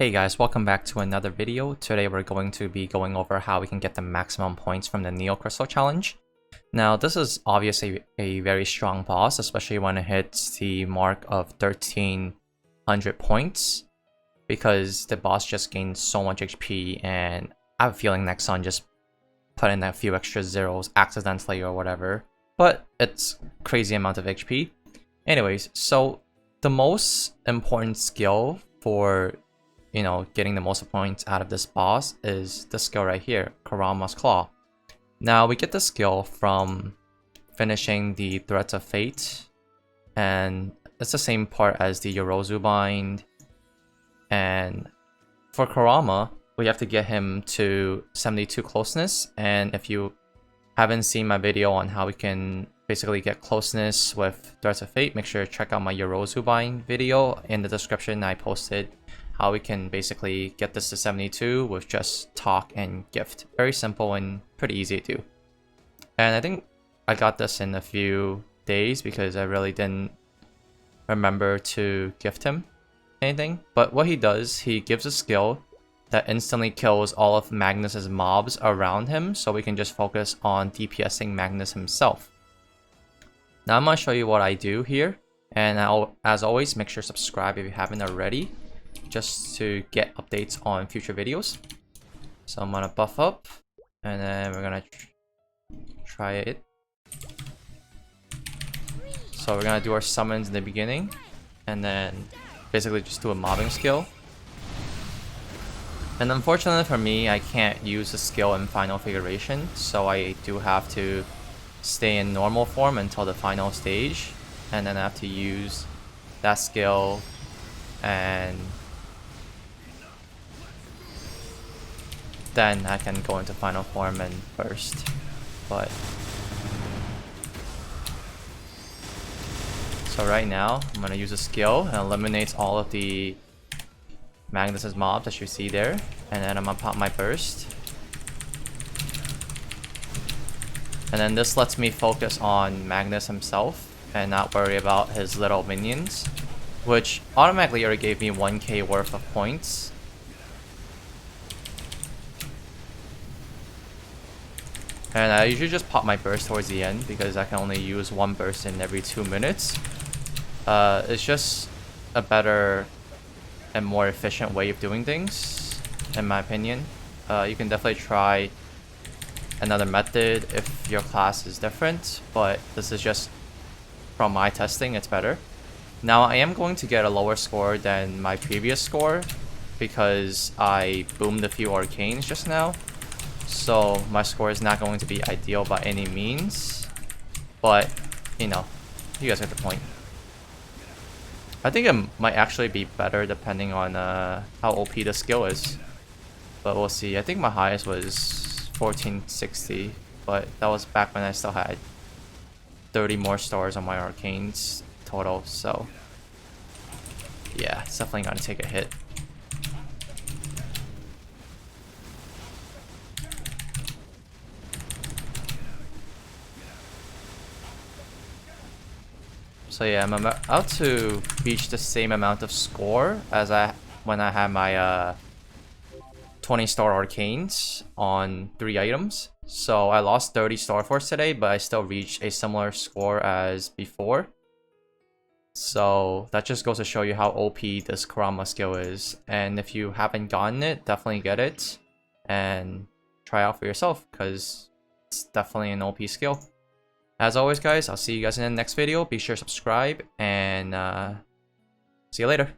Hey guys, welcome back to another video. Today we're going to be going over how we can get the maximum points from the Neo Crystal Challenge. Now this is obviously a very strong boss, especially when it hits the mark of 1300 points, because the boss just gains so much HP, and I have a feeling Nexon just put in a few extra zeros accidentally or whatever, but it's crazy amount of HP. Anyways, so the most important skill for getting the most points out of this boss is this skill right here, Kurama's Claw. Now we get the skill from finishing the Threats of Fate, and it's the same part as the Yorozu bind. And for Kurama, we have to get him to 72 closeness, and if you haven't seen my video on how we can basically get closeness with Threats of Fate, make sure to check out my Yorozu bind video. In the description I posted how we can basically get this to 72 with just talk and gift. Very simple and pretty easy to do. And I think I got this in a few days because I really didn't remember to gift him anything. But what he does, he gives a skill that instantly kills all of Magnus's mobs around him, so we can just focus on DPSing Magnus himself. Now I'm going to show you what I do here, and as always, make sure to subscribe if you haven't already, just to get updates on future videos. So I'm gonna buff up, and then we're gonna try it. So we're gonna do our summons in the beginning, and then basically just do a mobbing skill. And unfortunately for me, I can't use the skill in final figuration, so I do have to stay in normal form until the final stage, and then I have to use that skill and then I can go into final form and burst. But so right now I'm gonna use a skill and eliminates all of the Magnus's mobs that you see there, and then I'm gonna pop my burst, and then this lets me focus on Magnus himself and not worry about his little minions, which automatically already gave me 1k worth of points. And I usually just pop my burst towards the end because I can only use one burst in every 2 minutes. It's just a better and more efficient way of doing things, in my opinion. You can definitely try another method if your class is different, but this is just from my testing, it's better. Now I am going to get a lower score than my previous score because I boomed a few arcanes just now. So my score is not going to be ideal by any means, but you guys get the point. I think it might actually be better depending on how OP the skill is, but we'll see. I think my highest was 1460, but that was back when I still had 30 more stars on my arcanes total, so yeah, it's definitely gonna take a hit. So yeah, I'm about to reach the same amount of score as when I had my 20 star arcanes on 3 items. So I lost 30 star force today, but I still reached a similar score as before. So that just goes to show you how OP this Kurama skill is. And if you haven't gotten it, definitely get it and try out for yourself, because it's definitely an OP skill. As always guys, I'll see you guys in the next video. Be sure to subscribe, and see you later.